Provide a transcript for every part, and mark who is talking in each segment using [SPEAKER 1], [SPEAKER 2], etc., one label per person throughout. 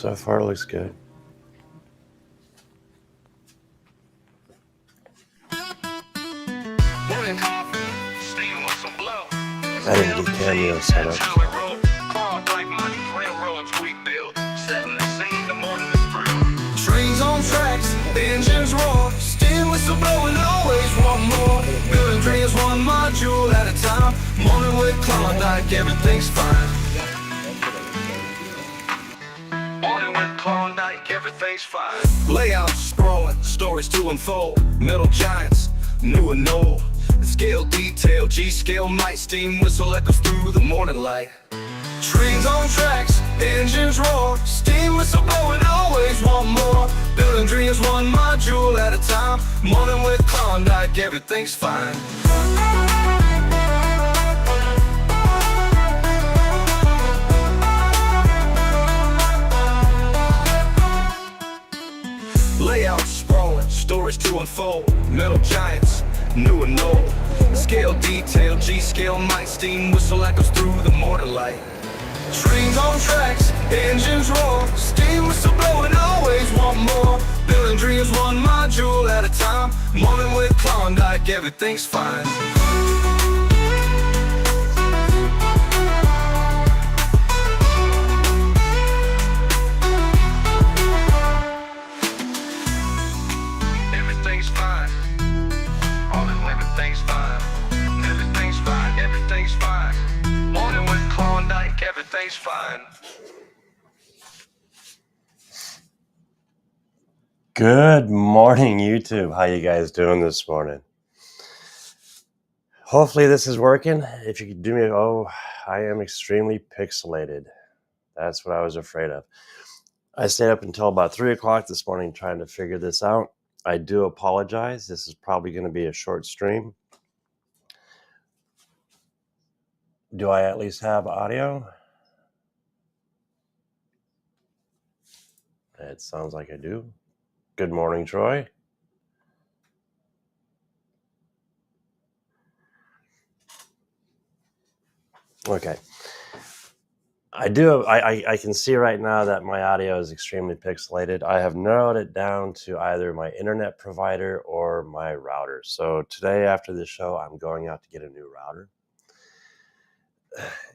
[SPEAKER 1] So far, it looks good. I didn't get cameo set up.
[SPEAKER 2] Trains on tracks, engines roar, steam whistle blowing, always want more. Building dreams one module at a time. Morning with Klawndyke, everything's fine. Morning with Klawndyke, everything's fine. Layouts sprawling, stories to unfold. Metal giants, new and old. Scale detail, G-scale night, steam whistle echoes through the morning light. Trains on tracks, engines roar, steam whistle blowing, always want more. Building dreams one module at a time. Morning with Klawndyke, everything's fine. Layouts sprawling, stories to unfold. Metal giants, new and old. Scale detail, G-scale night, steam whistle echoes through the morning light. Trains on tracks, engines roar, steam whistle blowing, always want more. Building dreams one module at a time. Morning with Klawndyke, everything's fine. Everything's fine. All in everything's fine. Everything's fine, everything's fine. Morning with Klawndyke, everything's fine.
[SPEAKER 1] Good morning, YouTube. How you guys doing this morning? Hopefully this is working. If you could do me, I am extremely pixelated. That's what I was afraid of. I stayed up until about 3 o'clock this morning trying to figure this out. I do apologize. This is probably going to be a short stream. Do I at least have audio? It sounds like I do. Good morning, Troy. Okay. I can see right now that my audio is extremely pixelated. I have narrowed it down to either my internet provider or my router. So today after the show, I'm going out to get a new router.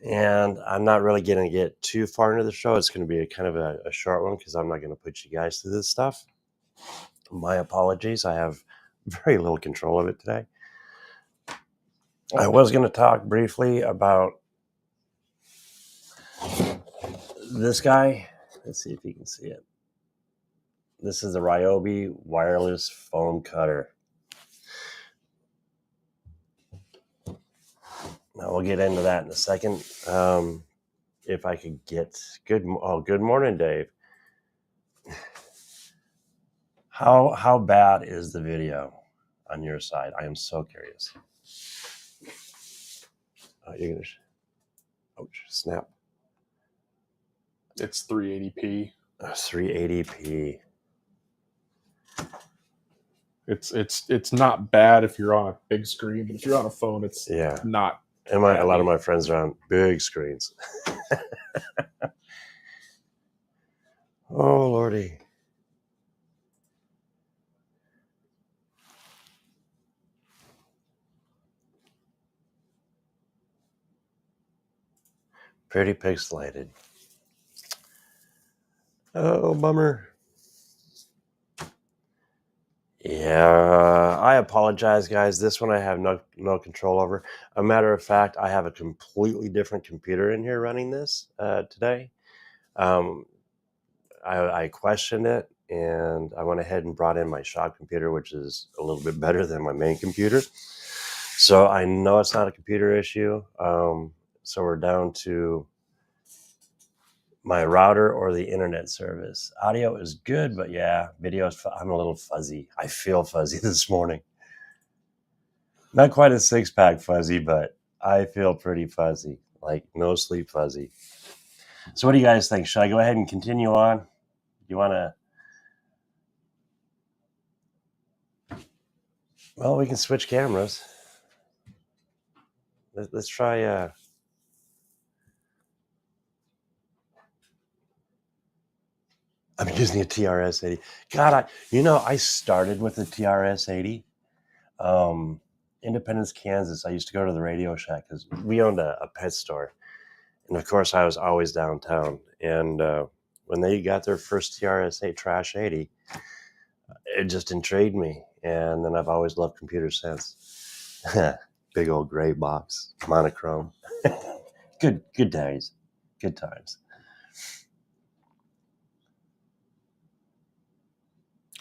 [SPEAKER 1] And I'm not really going to get too far into the show. It's going to be kind of a short one because I'm not going to put you guys through this stuff. My apologies. I have very little control of it today. I was going to talk briefly about this guy. Let's see if you can see it. This is the Ryobi wireless foam cutter. Now we'll get into that in a second. If I could get good morning, Dave. How bad is the video on your side? I am so curious. Oh, you're gonna. Ouch! Snap.
[SPEAKER 3] It's 380p.
[SPEAKER 1] 380p.
[SPEAKER 3] It's not bad if you're on a big screen, but if you're on a phone, it's not.
[SPEAKER 1] And a lot of my friends are on big screens. Oh Lordy. Pretty pixelated. Oh, bummer. Yeah, I apologize, guys. This one I have no control over. A matter of fact, I have a completely different computer in here running this today. I questioned it, and I went ahead and brought in my shop computer, which is a little bit better than my main computer. So I know it's not a computer issue. So we're down to my router or the internet service. Audio is good, but yeah, video is, I'm a little fuzzy. I feel fuzzy this morning. Not quite a six-pack fuzzy, but I feel pretty fuzzy, like no sleep fuzzy. So what do you guys think? Should I go ahead and continue on? You want to? Well, we can switch cameras. Let's try... I'm using a TRS-80. God, I started with a TRS-80. Independence, Kansas. I used to go to the Radio Shack because we owned a pet store. And of course, I was always downtown. And when they got their first TRS-8 Trash 80, it just intrigued me. And then I've always loved computers since. Big old gray box, monochrome. Good days. Good times.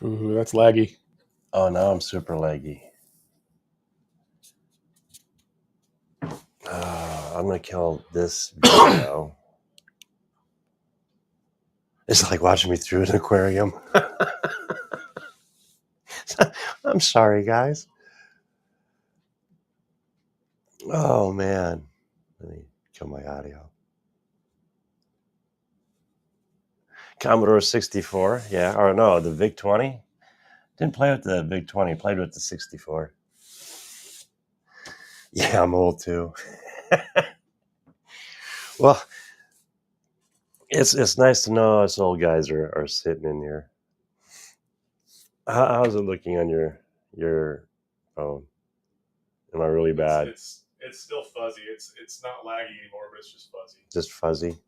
[SPEAKER 3] Ooh, that's laggy.
[SPEAKER 1] Oh, now I'm super laggy. I'm going to kill this video. It's like watching me through an aquarium. I'm sorry, guys. Oh, man. Let me kill my audio. Commodore 64, yeah. Or no, the VIC-20. Didn't play with the VIC-20. Played with the 64. Yeah, I'm old too. Well, it's nice to know us old guys are sitting in here. How's it looking on your phone? Am I really bad?
[SPEAKER 3] It's still fuzzy. It's not laggy anymore, but it's just fuzzy.
[SPEAKER 1] Just fuzzy.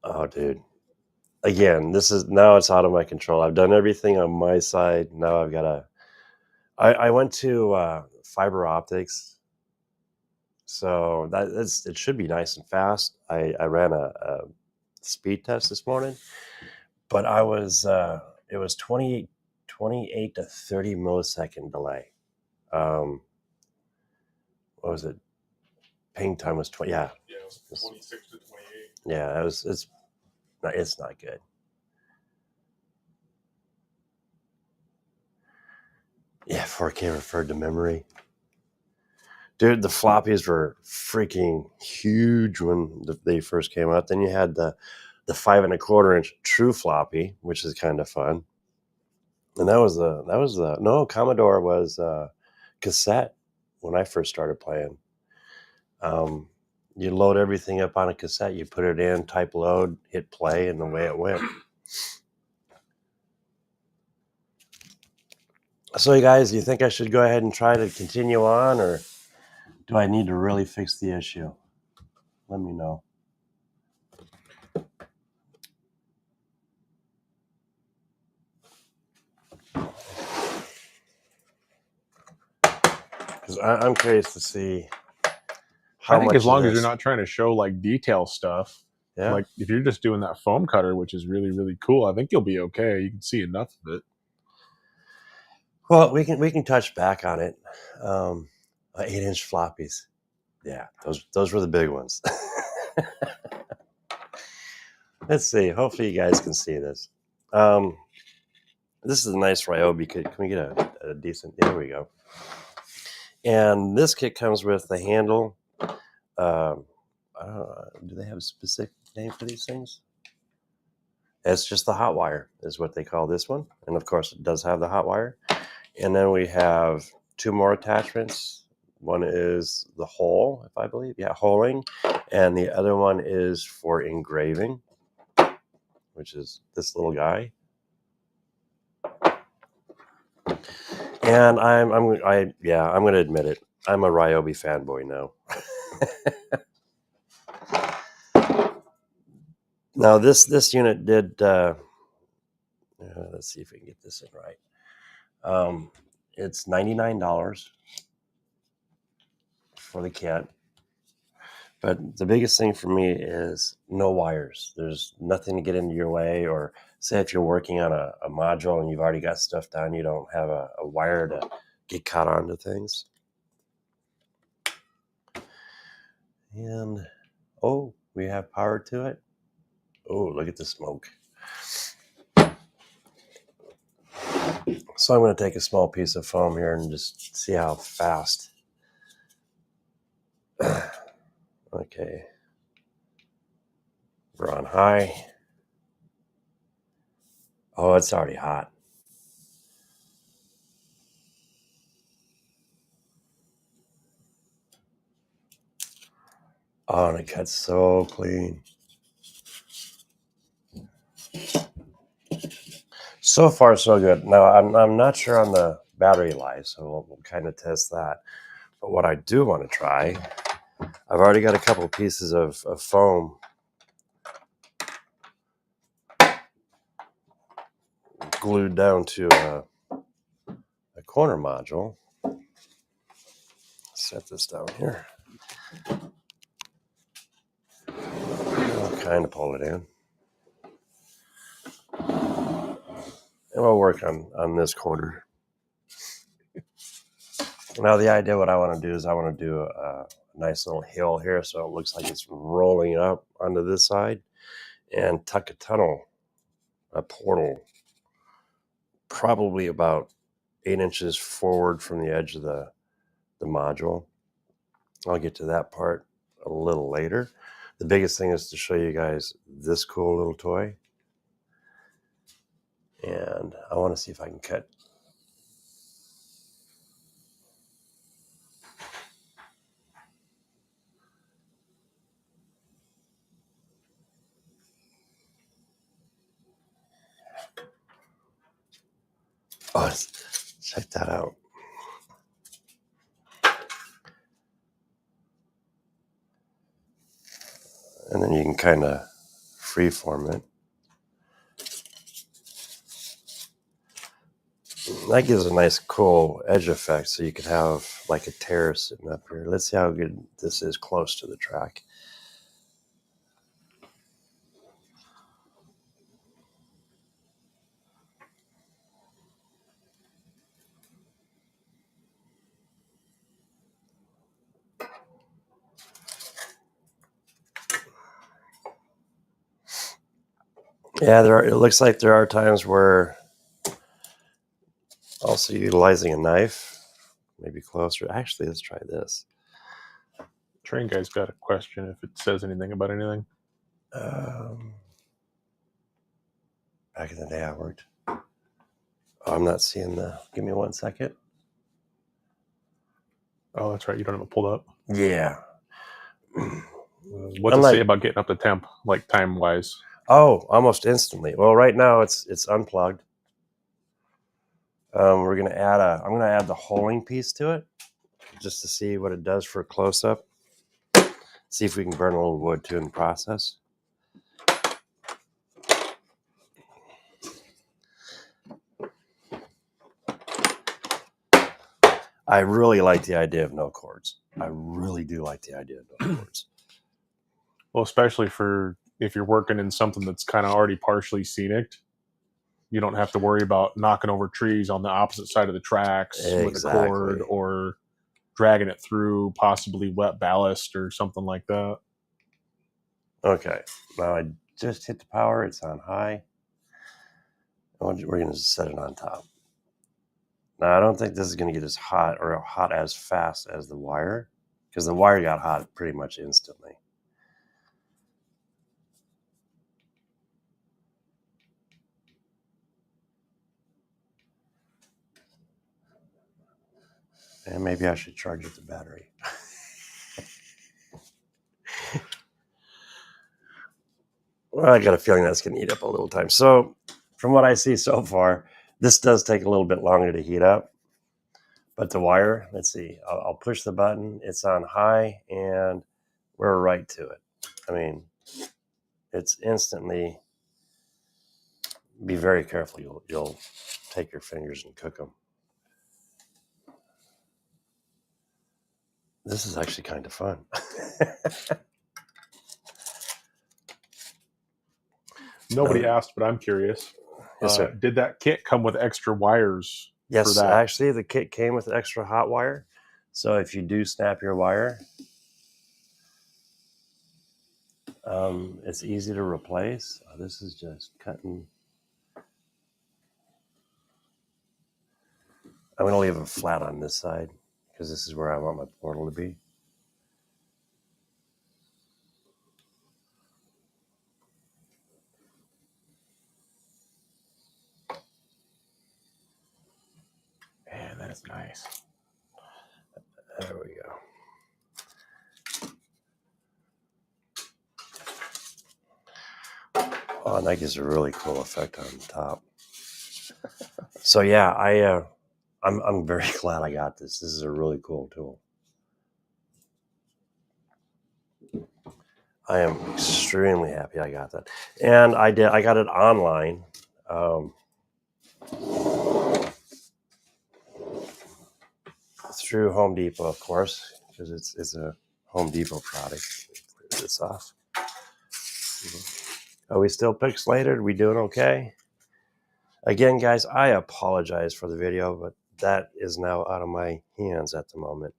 [SPEAKER 1] Oh, dude. Again, now it's out of my control. I've done everything on my side. Now I've got to. I went to fiber optics, so it should be nice and fast. I ran a speed test this morning, but it was 28 to 30 millisecond delay. What was it? Ping time was 20. Yeah,
[SPEAKER 3] Yeah, it was 26 to 28.
[SPEAKER 1] Yeah, it's not good. Yeah, 4K referred to memory. Dude, the floppies were freaking huge when they first came out. Then you had the 5 1/4 inch true floppy, which is kind of fun. And Commodore was cassette when I first started playing. You load everything up on a cassette, you put it in, type load, hit play, and the way it went. So, you guys, you think I should go ahead and try to continue on, or do I need to really fix the issue? Let me know. Because I'm curious to see how
[SPEAKER 3] I think
[SPEAKER 1] much
[SPEAKER 3] as long
[SPEAKER 1] of
[SPEAKER 3] as you're
[SPEAKER 1] this.
[SPEAKER 3] not trying to show like detail stuff,
[SPEAKER 1] Yeah.
[SPEAKER 3] like if you're just doing that foam cutter, which is really, really cool, I think you'll be okay. You can see enough of it.
[SPEAKER 1] Well, we can touch back on it. 8-inch floppies. Yeah, those were the big ones. Let's see. Hopefully you guys can see this. This is a nice Ryobi kit. Can we get a decent? There we go. And this kit comes with the handle. Do they have a specific name for these things? It's just the hot wire is what they call this one. And of course it does have the hot wire. And then we have 2 more attachments. One is the hole, if I believe. Yeah, holing. And the other one is for engraving, which is this little guy. And I'm going to admit it. I'm a Ryobi fanboy now. Now this unit did. Let's see if we can get this in right. It's $99 for the kit. But the biggest thing for me is no wires. There's nothing to get into your way, or say if you're working on a module and you've already got stuff done, you don't have a wire to get caught onto things. And, we have power to it. Oh, look at the smoke. So I'm going to take a small piece of foam here and just see how fast. Okay. We're on high. Oh, it's already hot. Oh, and it cuts so clean. So far, so good. Now, I'm not sure on the battery life, so we'll kind of test that. But what I do want to try, I've already got a couple pieces of foam glued down to a corner module. Set this down here. I'll kind of pull it in. And we'll work on this corner. Now, the idea, what I want to do is I want to do a nice little hill here so it looks like it's rolling up onto this side and tuck a tunnel, a portal, probably about 8 inches forward from the edge of the module. I'll get to that part a little later. The biggest thing is to show you guys this cool little toy. And I want to see if I can cut. Oh, check that out. And then you can kind of freeform it. That gives a nice cool edge effect, so you could have like a tear sitting up here. Let's see how good this is close to the track. Yeah, it looks like there are times where also utilizing a knife, maybe closer. Actually, let's try this.
[SPEAKER 3] Train guy's got a question if it says anything about anything.
[SPEAKER 1] Back in the day I worked. Oh, I'm not seeing give me 1 second.
[SPEAKER 3] Oh, that's right. You don't have it pulled up.
[SPEAKER 1] Yeah.
[SPEAKER 3] What's it say about getting up to temp, like time wise?
[SPEAKER 1] Oh, almost instantly. Well, right now it's unplugged. I'm gonna add the holing piece to it just to see what it does for a close up. See if we can burn a little wood too in the process. I really like the idea of no cords. I really do like the idea of no cords.
[SPEAKER 3] Well, especially for if you're working in something that's kind of already partially scenic, you don't have to worry about knocking over trees on the opposite side of the tracks with a cord or dragging it through possibly wet ballast or something like that.
[SPEAKER 1] Okay, now I just hit the power. It's on high. We're going to set it on top. Now, I don't think this is going to get as hot or hot as fast as the wire, because the wire got hot pretty much instantly. And maybe I should charge it the battery. Well, I got a feeling that's going to eat up a little time. So, from what I see so far, this does take a little bit longer to heat up. But the wire, let's see, I'll push the button. It's on high, and we're right to it. I mean, it's instantly. Be very careful. You'll take your fingers and cook them. This is actually kind of fun.
[SPEAKER 3] Nobody asked, but I'm curious.
[SPEAKER 1] Yes, sir.
[SPEAKER 3] Did that kit come with extra wires?
[SPEAKER 1] Yes,
[SPEAKER 3] for that?
[SPEAKER 1] Actually, the kit came with extra hot wire. So if you do snap your wire, it's easy to replace. Oh, this is just cutting. I'm going to leave it flat on this side because this is where I want my portal to be.
[SPEAKER 3] Man, that's nice.
[SPEAKER 1] There we go. Oh, and that gives a really cool effect on the top. So yeah, I'm very glad I got this. This is a really cool tool. I am extremely happy I got that, and I got it online. Through Home Depot, of course, because it's a Home Depot product. Clear this off. Are we still pixelated? Are we doing okay? Again, guys, I apologize for the video, but that is now out of my hands at the moment.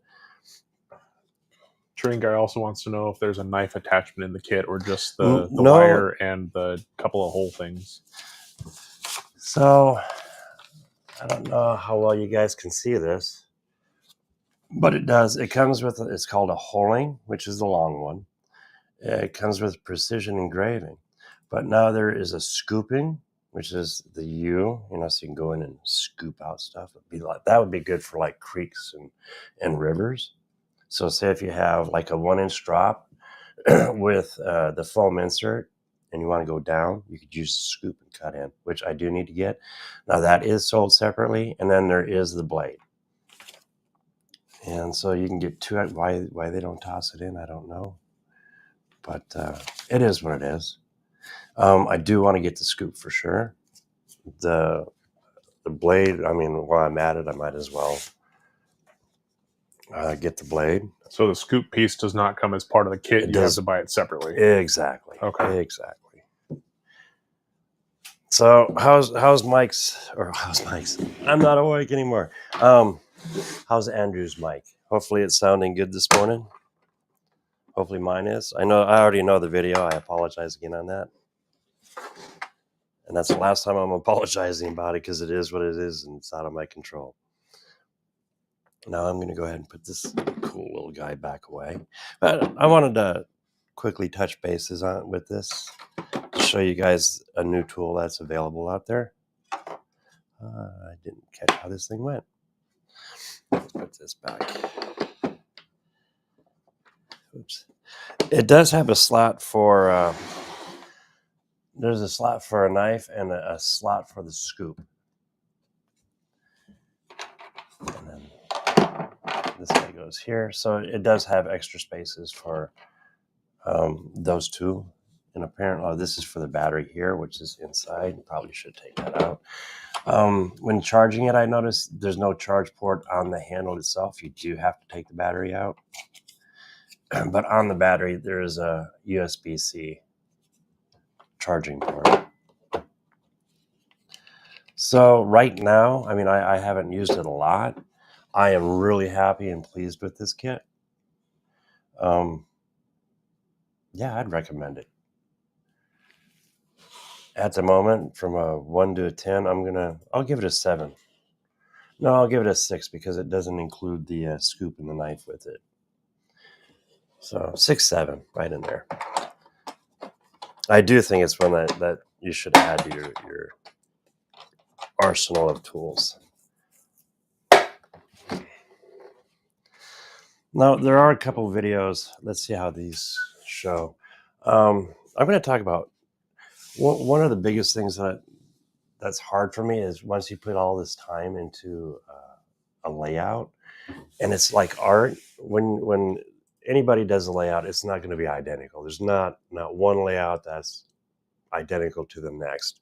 [SPEAKER 3] Train guy also wants to know if there's a knife attachment in the kit or just the
[SPEAKER 1] No.
[SPEAKER 3] wire and the couple of hole things.
[SPEAKER 1] So, I don't know how well you guys can see this, but it does. It comes with, it's called a holing, which is the long one. It comes with precision engraving. But now there is a scooping, which is the U, you know, so you can go in and scoop out stuff. It'd be like, that would be good for like creeks and rivers. So say if you have like a 1-inch drop with the foam insert and you want to go down, you could use the scoop and cut in, which I do need to get. Now that is sold separately, and then there is the blade. And so you can get two. Why they don't toss it in, I don't know. But it is what it is. I do want to get the scoop for sure. The blade, I mean, while I'm at it, I might as well get the blade.
[SPEAKER 3] So the scoop piece does not come as part of the kit. You have to buy it separately.
[SPEAKER 1] Exactly.
[SPEAKER 3] Okay.
[SPEAKER 1] Exactly. So how's Mike's? I'm not awake anymore. How's Andrew's mic? Hopefully it's sounding good this morning. Hopefully mine is. I already know the video. I apologize again on that. And that's the last time I'm apologizing about it, because it is what it is and it's out of my control. Now I'm going to go ahead and put this cool little guy back away. But I wanted to quickly touch bases on with this to show you guys a new tool that's available out there. I didn't catch how this thing went. Let's put this back. Oops. It does have a slot for, there's a slot for a knife and a slot for the scoop. And then this guy goes here. So it does have extra spaces for those two. And apparently, this is for the battery here, which is inside. Probably should take that out. When charging it, I noticed there's no charge port on the handle itself. You do have to take the battery out. But on the battery, there is a USB-C charging port. So right now, I mean, I haven't used it a lot. I am really happy and pleased with this kit. Yeah, I'd recommend it. At the moment, from a 1 to a 10, I'll give it a 7. No, I'll give it a 6 because it doesn't include the scoop and the knife with it. So 6, 7, right in there. I do think it's one that you should add to your arsenal of tools. Now, there are a couple of videos. Let's see how these show. I'm going to talk about one of the biggest things that's hard for me is once you put all this time into a layout, and it's like art. When anybody does a layout, it's not going to be identical. There's not one layout that's identical to the next,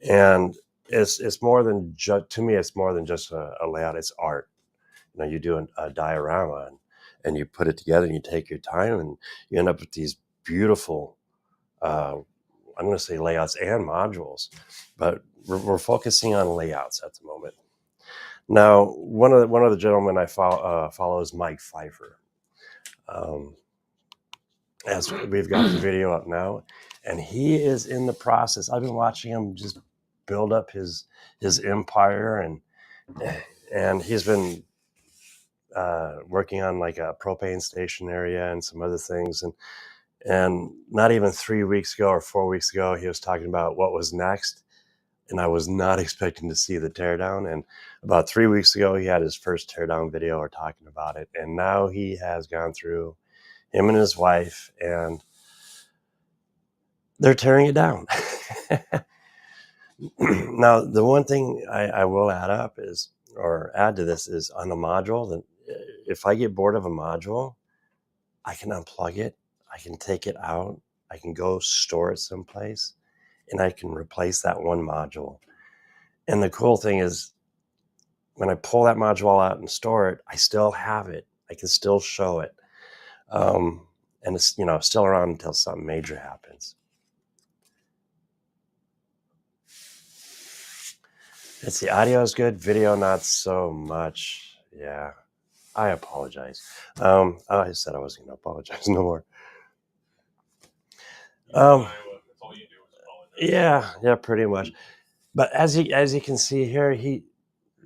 [SPEAKER 1] and it's more than to me. It's more than just a layout. It's art. You know, you do a diorama and you put it together and you take your time and you end up with these beautiful. I'm going to say layouts and modules, but we're focusing on layouts at the moment. Now, one of the gentlemen I follow is Mike Pfeiffer. As we've got the video up now, and he is in the process. I've been watching him just build up his empire, and he's been working on like a propane station area and some other things, and not even 3 weeks ago or 4 weeks ago, he was talking about what was next. And I was not expecting to see the teardown. And about 3 weeks ago, he had his first teardown video or talking about it. And now he has gone through, him and his wife, and they're tearing it down. Now, the one thing I will add to this is on the module, that if I get bored of a module, I can unplug it, I can take it out, I can go store it someplace, and I can replace that one module. And the cool thing is, when I pull that module out and store it, I still have it. I can still show it. And it's, still around until something major happens. It's the audio is good, video not so much. Yeah, I apologize. I said I wasn't going to apologize no more. Yeah, pretty much. But as you can see here,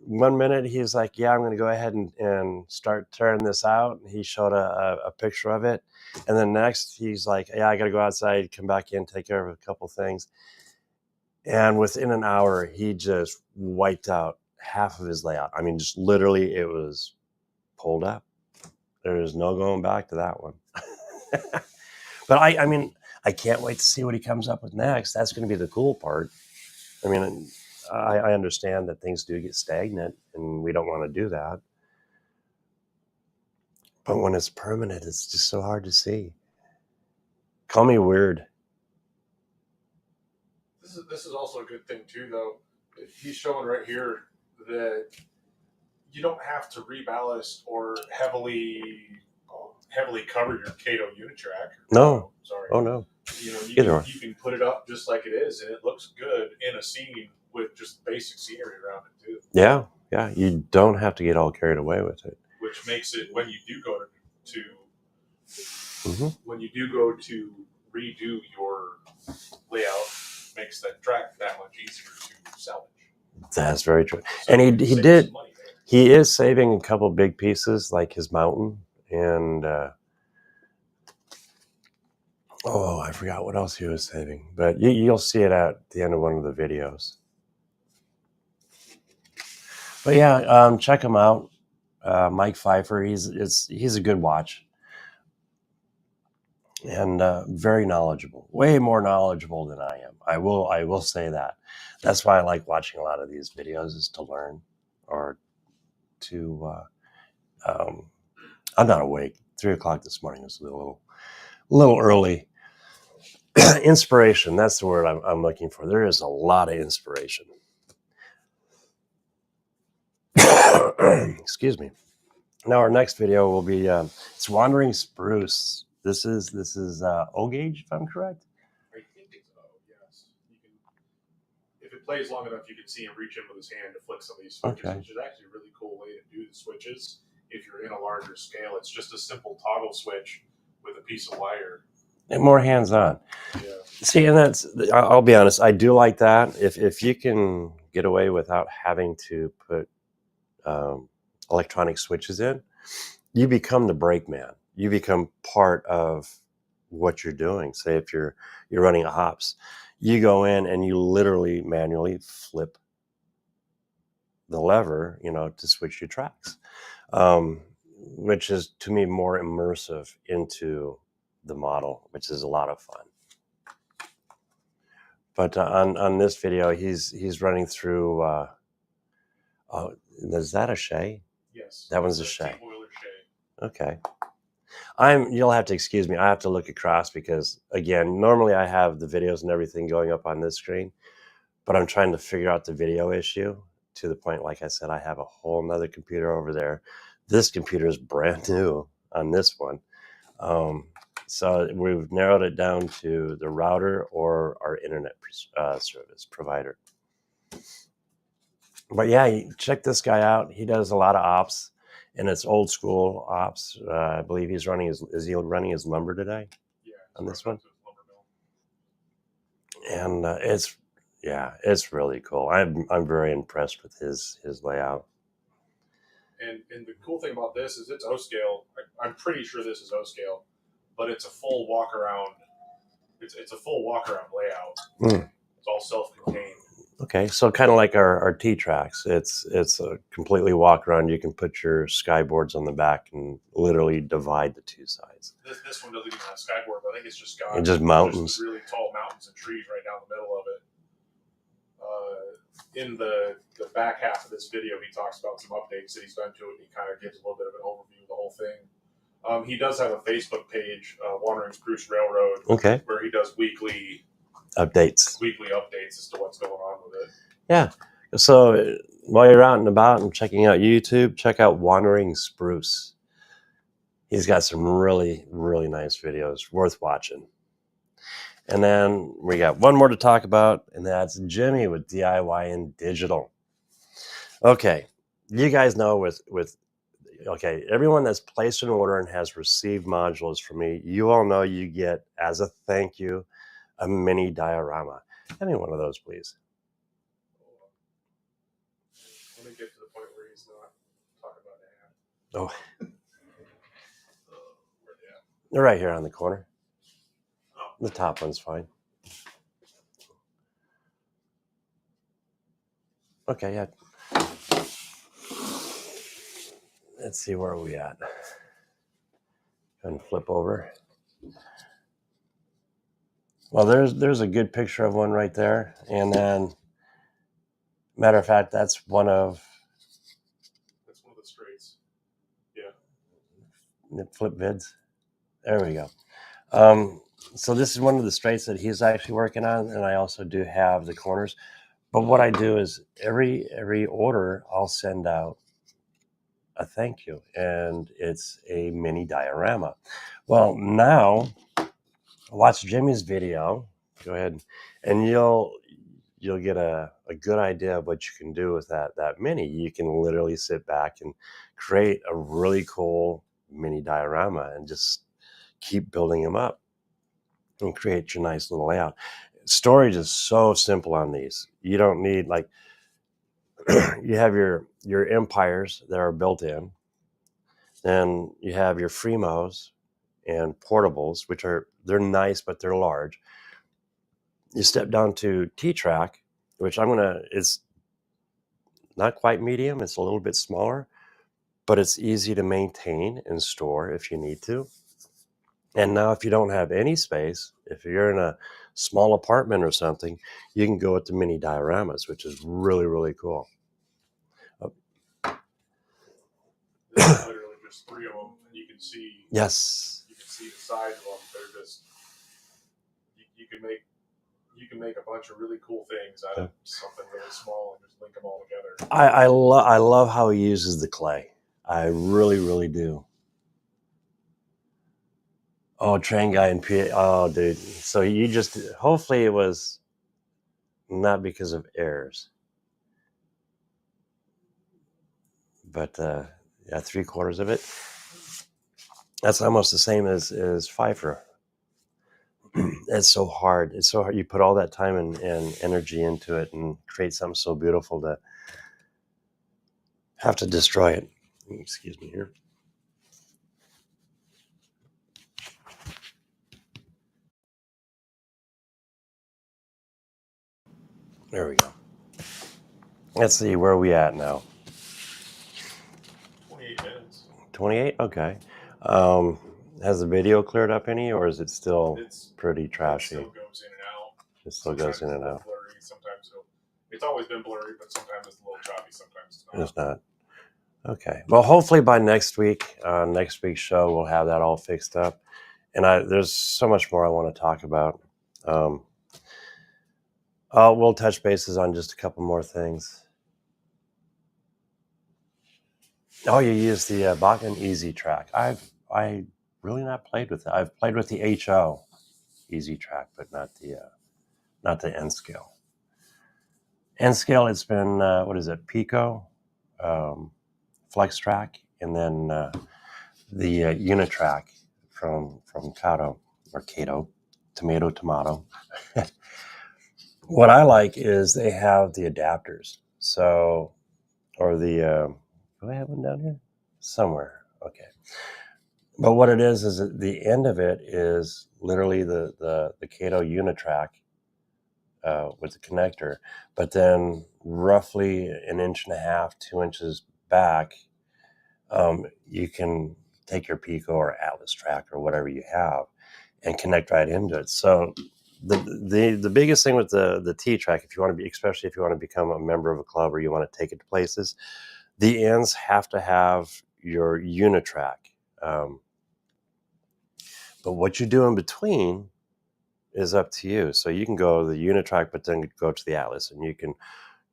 [SPEAKER 1] 1 minute he's like, yeah, I'm going to go ahead and start tearing this out. He showed a picture of it. And then next he's like, yeah, I got to go outside, come back in, take care of a couple things. And within an hour, he just wiped out half of his layout. I mean, just literally it was pulled up. There is no going back to that one. But I mean, I can't wait to see what he comes up with next. That's going to be the cool part. I mean, I understand that things do get stagnant and we don't want to do that. But when it's permanent, it's just so hard to see. Call me weird.
[SPEAKER 3] This is also a good thing too, though. He's showing right here that you don't have to reballast or heavily cover your Kato unitrack.
[SPEAKER 1] No.
[SPEAKER 3] Sorry.
[SPEAKER 1] Oh no.
[SPEAKER 3] You can put it up just like it is, and it looks good in a scene with just basic scenery around it too.
[SPEAKER 1] Yeah. You don't have to get all carried away with it.
[SPEAKER 3] Which makes it, when you do go to redo your layout, makes that track that much easier to salvage.
[SPEAKER 1] That's very true.
[SPEAKER 3] So
[SPEAKER 1] and he is saving a couple big pieces like his mountain and I forgot what else he was saving, but you'll see it at the end of one of the videos. But yeah, check him out. Mike Pfeiffer, he's a good watch. And very knowledgeable, way more knowledgeable than I am. I will say that. That's why I like watching a lot of these videos, is to learn, or to. I'm not awake. 3 o'clock this morning is a little early. Inspiration. That's the word I'm looking for. There is a lot of inspiration. Excuse me. Now our next video will be it's Wandering Spruce. This is O gauge, if I'm correct.
[SPEAKER 3] I think it's O, yes. If it plays long enough, you can see him reach in with his hand to flick some of these switches, which is actually a really cool way to do the switches. If you're in a larger scale, it's just a simple toggle switch with a piece of wire.
[SPEAKER 1] And more hands-on.
[SPEAKER 3] Yeah.
[SPEAKER 1] See, and I'll be honest, I do like that. If you can get away without having to put electronic switches in, you become the brake man. You become part of what you're doing. Say if you're running a hops, you go in and you literally manually flip the lever, to switch your tracks, which is, to me, more immersive into the model, which is a lot of fun. But on this video, he's running through. Is that a Shay?
[SPEAKER 3] Yes.
[SPEAKER 1] That one's a Shay.
[SPEAKER 3] Shay.
[SPEAKER 1] Okay. You'll have to excuse me. I have to look across because, again, normally I have the videos and everything going up on this screen, but I'm trying to figure out the video issue to the point, like I said, I have a whole nother computer over there. This computer is brand new on this one. So we've narrowed it down to the router or our internet service provider. But yeah, check this guy out. He does a lot of ops, and it's old school ops. I believe he's running is he running his lumber today?
[SPEAKER 3] Yeah,
[SPEAKER 1] on this one. And it's really cool. I'm very impressed with his layout.
[SPEAKER 3] And the cool thing about this is it's O scale. I'm pretty sure this is O scale, but it's a full walk around. It's a full walk around layout. It's all self-contained. Okay, so kind of like our T-Tracks. It's a completely walk around. You can put your skyboards on the back and literally divide the two sides. This one doesn't even have skyboard. I think it's just got just mountains. Just really tall mountains and trees right down the middle of it. in the back half of this video, he talks about some updates that he's done to it. And he kind of gives a little bit of an overview of the whole thing. He does have a Facebook page, Wandering Spruce Railroad,
[SPEAKER 1] Okay.
[SPEAKER 3] where he does weekly
[SPEAKER 1] Updates
[SPEAKER 3] as to what's going on with it.
[SPEAKER 1] Yeah. So while you're out and about and checking out YouTube, check out Wandering Spruce. He's got some really, really nice videos worth watching. And then we got one more to talk about, and that's Jimmy with DIY and Digital. Okay, you guys know with everyone that's placed an order and has received modules from me, you all know you get, as a thank you, a mini diorama. Give me one of those, please.
[SPEAKER 3] Let me get to the point where he's not talking about that.
[SPEAKER 1] Oh. They're right here on the corner. The top one's fine. Okay, yeah. Let's see where we at. And flip over. Well, there's a good picture of one right there, and then, matter of fact, that's one of
[SPEAKER 3] the straights. Yeah.
[SPEAKER 1] Flip vids. There we go. So this is one of the straights that he's actually working on, and I also do have the corners. But what I do is every order I'll send out a thank you, and it's a mini diorama. Well, now watch Jimmy's video. Go ahead, and you'll get a good idea of what you can do with that mini. You can literally sit back and create a really cool mini diorama and just keep building them up and create your nice little layout. Storage is so simple on these. You don't need, like, you have your empires that are built in. Then you have your Fremos and portables, which they're nice, but they're large. You step down to T-Track, which it's not quite medium. It's a little bit smaller, but it's easy to maintain and store if you need to. And now if you don't have any space, if you're in a small apartment or something, you can go with the mini dioramas, which is really, really cool.
[SPEAKER 3] There's literally just 3 of them, and you can see.
[SPEAKER 1] Yes.
[SPEAKER 3] You can see the size of them. They're just. You can make a bunch of really cool things out of something really small and just link them all together.
[SPEAKER 1] I love how he uses the clay. I really, really do. Oh, train guy and PA. Oh, dude. So you just, hopefully it was not because of errors. But yeah, 3/4 of it. That's almost the same as Pfeiffer. It's so hard. It's so hard. You put all that time and energy into it and create something so beautiful to have to destroy it. Excuse me here. There we go. Let's see, where are we at now?
[SPEAKER 3] 28 minutes.
[SPEAKER 1] 28? Okay. Has the video cleared up any, or is it still pretty trashy?
[SPEAKER 3] It still goes in and out.
[SPEAKER 1] It still goes in and out.
[SPEAKER 3] Blurry. Sometimes it's always been blurry, but sometimes it's a little choppy. Sometimes
[SPEAKER 1] it's not. Okay. Well, hopefully by next week's show, we'll have that all fixed up. And there's so much more I want to talk about. We'll touch bases on just a couple more things. Oh, you use the Bakken Easy Track. I really not played with it. I've played with the HO Easy Track, but not the N scale. N scale, it's been Pico, Flex Track, and then the Unitrack from Cato or Cato, tomato. What I like is they have the adapters. So, or the do I have one down here? Somewhere. Okay. But what it is at the end of it is literally the Cato Unitrack with the connector, but then roughly 1.5 to 2 inches back, you can take your Pico or Atlas Track or whatever you have and connect right into it. So the biggest thing with the T-track, if you want to be, especially if you want to become a member of a club or you want to take it to places, the ends have to have your unitrack. But what you do in between is up to you. So you can go the unitrack, but then go to the Atlas, and you can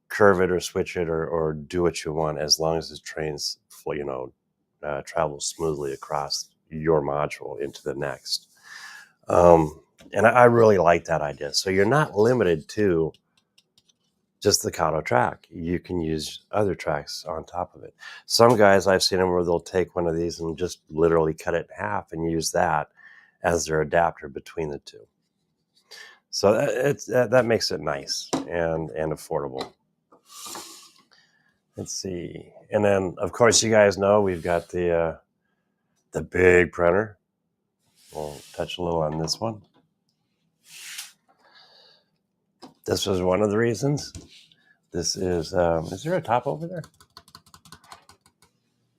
[SPEAKER 1] curve it or switch it or do what you want, as long as the trains, travel smoothly across your module into the next. And I really like that idea. So you're not limited to just the Kato track. You can use other tracks on top of it. Some guys, I've seen them where they'll take one of these and just literally cut it in half and use that as their adapter between the two. So that makes it nice and affordable. Let's see. And then, of course, you guys know we've got the big printer. We'll touch a little on this one. This was one of the reasons. This is there a top over there?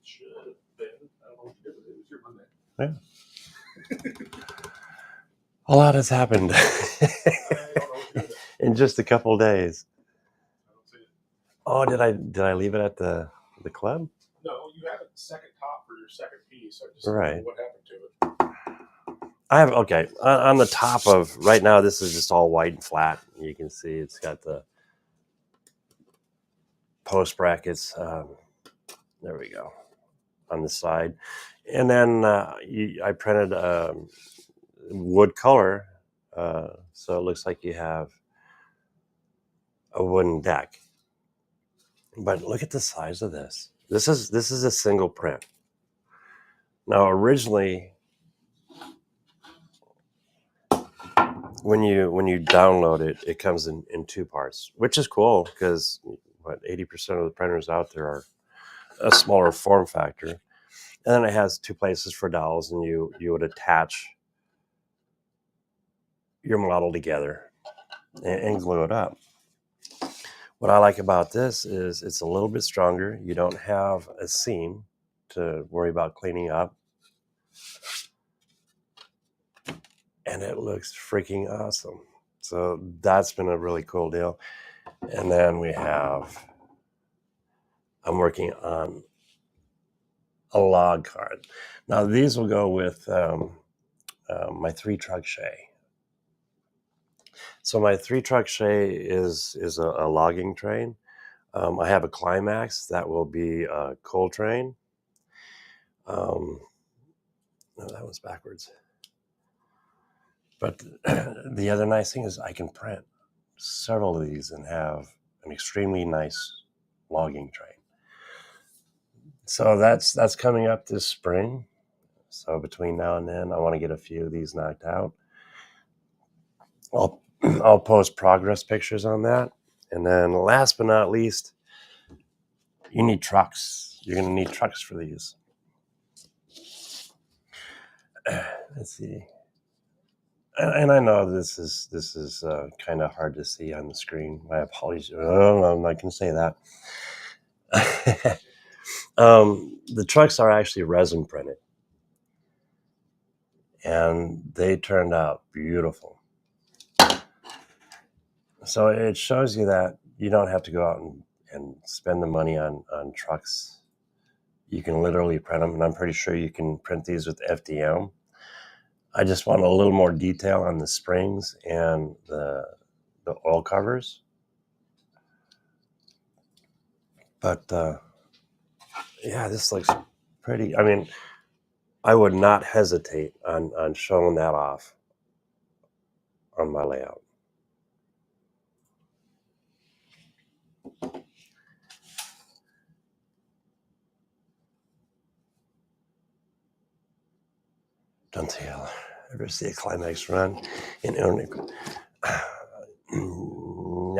[SPEAKER 3] Should have been. I don't know what you did with it. It was your Monday.
[SPEAKER 1] Yeah. A lot has happened in just a couple of days.
[SPEAKER 3] I don't see it.
[SPEAKER 1] Oh, did I leave it at the club?
[SPEAKER 3] No, you have a second top for your second piece. I just
[SPEAKER 1] Right.
[SPEAKER 3] don't know what happened to it.
[SPEAKER 1] I have, okay, on the top of, right now, this is just all white and flat. You can see it's got the post brackets. There we go, on the side. And then I printed wood color, so it looks like you have a wooden deck. But look at the size of this. This is a single print. Now, originally, when you download it, it comes in two parts, which is cool because 80% of the printers out there are a smaller form factor. And then it has two places for dowels, and you would attach your model together and glue it up. What I like about this is it's a little bit stronger. You don't have a seam to worry about cleaning up. And it looks freaking awesome. So that's been a really cool deal. And then I'm working on a log card. Now these will go with my 3-truck shay. So my 3-truck shay is a logging train. I have a Climax that will be a coal train. No, that was backwards. But the other nice thing is I can print several of these and have an extremely nice logging train. So that's coming up this spring. So between now and then, I want to get a few of these knocked out. I'll post progress pictures on that. And then last but not least, you need trucks. You're going to need trucks for these. Let's see. And I know this is kind of hard to see on the screen. My apologies. Oh, I'm not going to say that. The trucks are actually resin printed, and they turned out beautiful. So it shows you that you don't have to go out and spend the money on trucks. You can literally print them, and I'm pretty sure you can print these with FDM. I just want a little more detail on the springs and the oil covers. But yeah, this looks pretty. I mean, I would not hesitate on showing that off on my layout. Don't you ever see a Climax run in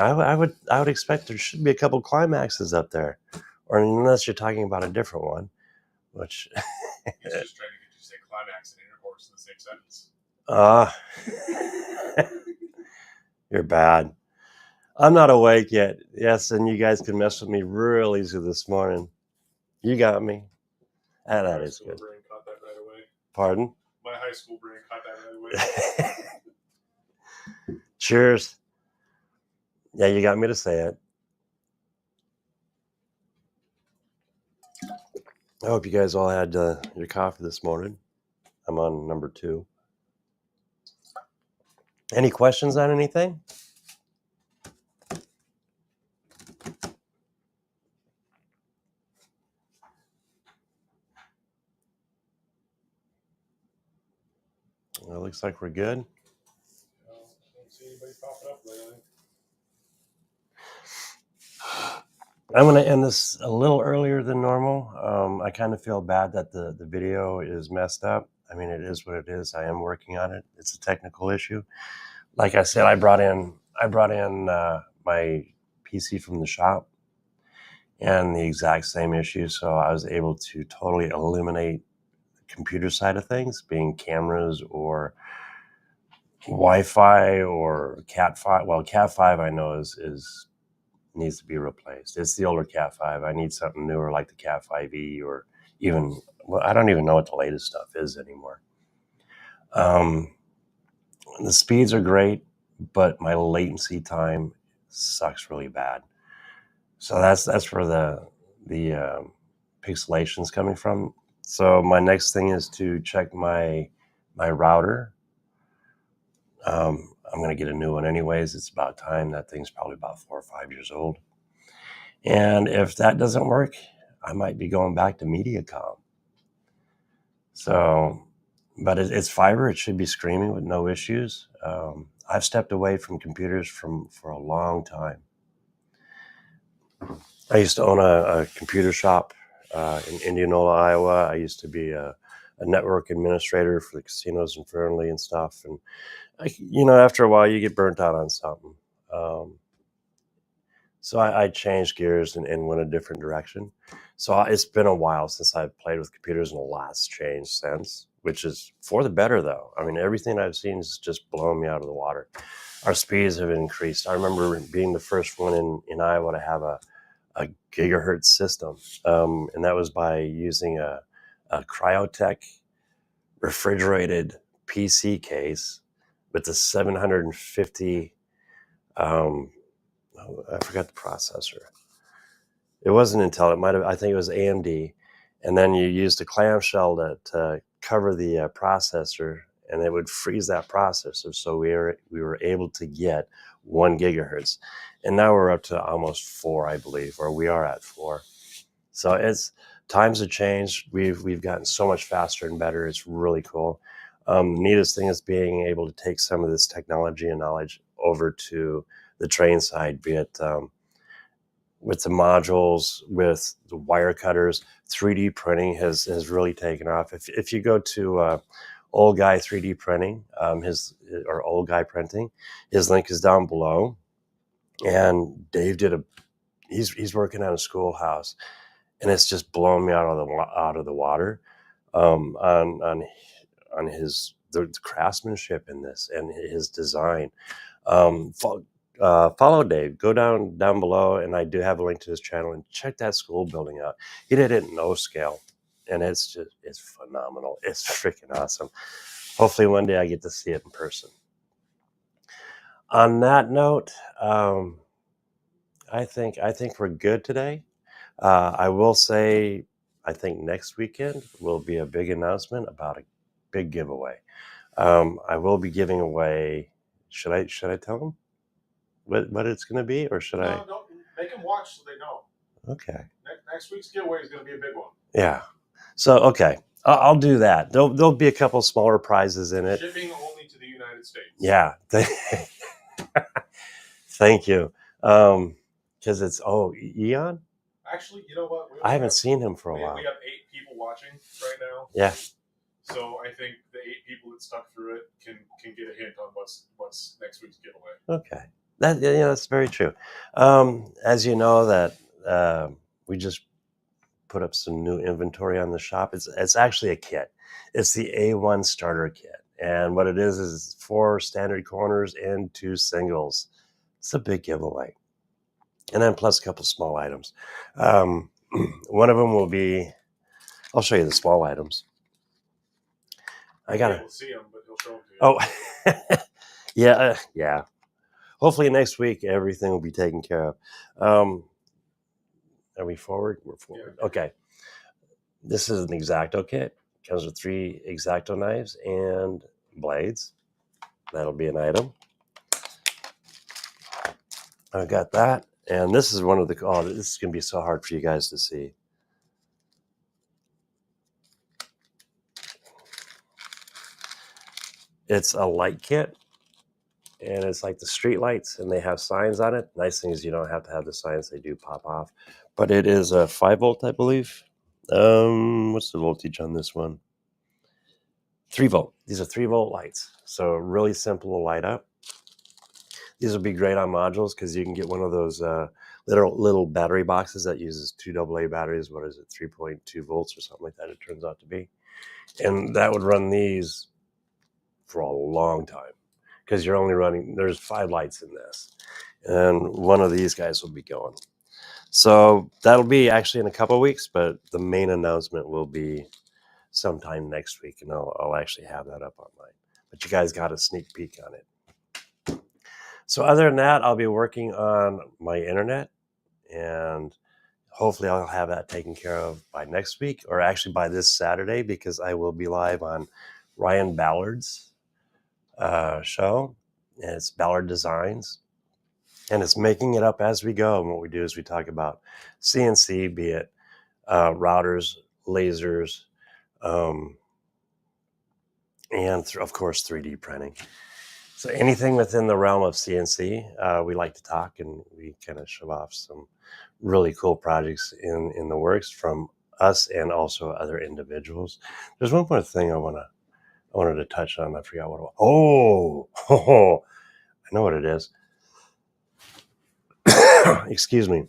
[SPEAKER 1] I would expect there should be a couple Climaxes up there, or unless you're talking about a different one, which.
[SPEAKER 3] He's just trying to get you to say Climax and intercourse in the same sentence.
[SPEAKER 1] You're bad. I'm not awake yet. Yes, and you guys can mess with me real easy this morning. You got me. Ah, that is good.
[SPEAKER 3] Brain caught that right away.
[SPEAKER 1] Pardon?
[SPEAKER 3] My high school brain caught that right away.
[SPEAKER 1] Cheers. Yeah, you got me to say it. I hope you guys all had your coffee this morning. I'm on number 2. Any questions on anything? Well, it looks like we're good.
[SPEAKER 3] I don't see anybody popping up lately.
[SPEAKER 1] I'm going to end this a little earlier than normal. I kind of feel bad that the video is messed up. I mean, it is what it is. I am working on it. It's a technical issue. Like I said, I brought in my PC from the shop and the exact same issue. So I was able to totally eliminate the computer side of things, being cameras or Wi-Fi or Cat5. Well, Cat5 I know is needs to be replaced. It's the older Cat5. I need something newer like the Cat5e or even, well, I don't even know what the latest stuff is anymore. The speeds are great, but my latency time sucks really bad. So that's where the pixelation's coming from. So my next thing is to check my router. I'm going to get a new one anyways. It's about time. That thing's probably about 4 or 5 years old. And if that doesn't work, I might be going back to Mediacom. So, but it's fiber. It should be screaming with no issues. I've stepped away from computers for a long time. I used to own a computer shop in Indianola, Iowa. I used to be a network administrator for the casinos in Fernley and stuff. And after a while, you get burnt out on something. So I changed gears and went a different direction. So it's been a while since I've played with computers, and a lot's changed since, which is for the better, though. I mean, everything I've seen is just blowing me out of the water. Our speeds have increased. I remember being the first one in Iowa to have a gigahertz system, and that was by using a Cryotech refrigerated PC case with the 750. I forgot the processor. It wasn't Intel. It might have. I think it was AMD, and then you used a clamshell to cover the processor, and it would freeze that processor. So we were able to get 1 gigahertz, and now we're up to almost 4, I believe, or we are at 4. So times have changed. We've gotten so much faster and better. It's really cool. The neatest thing is being able to take some of this technology and knowledge over to the train side, be it with the modules, with the wire cutters. 3D printing has really taken off. If you go to Old Guy 3D Printing, Old Guy Printing, his link is down below. And Dave he's working on a schoolhouse, and it's just blowing me out of the water on his the craftsmanship in this and his design. Follow Dave. Go down below, and I do have a link to his channel, and check that school building out. He did it in no scale, and it's phenomenal. It's freaking awesome. Hopefully one day I get to see it in person. On that note, I think we're good today. I will say, I think next weekend will be a big announcement about a big giveaway. I will be giving away. Should I tell them what it's going to be, or should I?
[SPEAKER 3] No, don't make them watch so they know.
[SPEAKER 1] Okay.
[SPEAKER 3] Next week's giveaway is going to be a big one.
[SPEAKER 1] Yeah. So okay, I'll do that. There'll be a couple smaller prizes in it.
[SPEAKER 3] Shipping only to the United States.
[SPEAKER 1] Yeah. Thank you. Because it's Eon.
[SPEAKER 3] Actually, you know what?
[SPEAKER 1] I haven't seen him for a while.
[SPEAKER 3] We have 8 people watching right now.
[SPEAKER 1] Yeah.
[SPEAKER 3] So I think the 8 people that stuck through it can get a hint on what's next week's giveaway.
[SPEAKER 1] Okay. That's very true. As you know, that we just put up some new inventory on the shop. It's actually a kit. It's the A1 starter kit, and what it is 4 standard corners and 2 singles. It's a big giveaway, and then plus a couple small items. One of them will be. I'll show you the small items. I gotta
[SPEAKER 3] see him, but he'll show them to you.
[SPEAKER 1] Oh, Yeah. Hopefully next week everything will be taken care of. Are we forward? We're forward.
[SPEAKER 3] Yeah.
[SPEAKER 1] Okay. This is an X-Acto kit. Comes with 3 X-Acto knives and blades. That'll be an item. I've got that. And this is one of the, oh, this is going to be so hard for you guys to see. It's a light kit. And it's like the street lights, and they have signs on it. Nice thing is you don't have to have the signs. They do pop off. But it is a 5 volt, I believe. What's the voltage on this one? 3 volt. These are 3 volt lights. So really simple to light up. These will be great on modules because you can get one of those little battery boxes that uses 2 AA batteries. What is it? 3.2 volts or something like that, it turns out to be. And that would run these for a long time because you're only running, there's 5 lights in this. And one of these guys will be going. So that'll be actually in a couple of weeks, but the main announcement will be sometime next week, and I'll actually have that up online. But you guys got a sneak peek on it. So other than that, I'll be working on my internet, and hopefully I'll have that taken care of by next week, or actually by this Saturday, because I will be live on Ryan Ballard's show. And it's Ballard Designs. And it's making it up as we go. And what we do is we talk about CNC, be it routers, lasers, and of course 3D printing. So anything within the realm of CNC, we like to talk, and we kind of show off some really cool projects in the works from us and also other individuals. There's one more thing I wanted to touch on. I forgot what it was. Oh, I know what it is. Excuse me.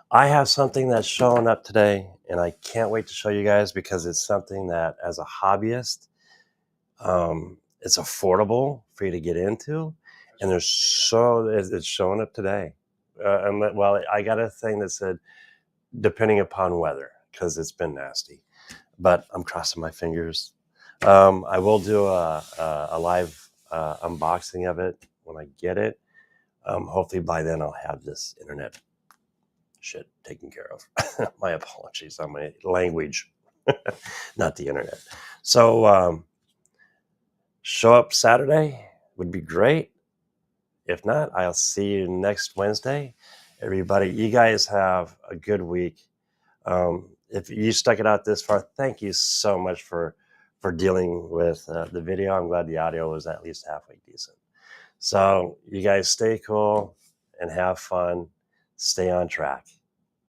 [SPEAKER 1] I have something that's showing up today, and I can't wait to show you guys because it's something that, as a hobbyist, it's affordable for you to get into, and it's showing up today. Well, I got a thing that said, depending upon weather, because it's been nasty, but I'm crossing my fingers. I will do a live unboxing of it when I get it. Hopefully by then I'll have this internet shit taken care of. My apologies on my language, not the internet. So show up Saturday would be great. If not, I'll see you next Wednesday. Everybody, you guys have a good week. If you stuck it out this far, thank you so much for dealing with the video. I'm glad the audio was at least halfway decent. So you guys stay cool and have fun. Stay on track.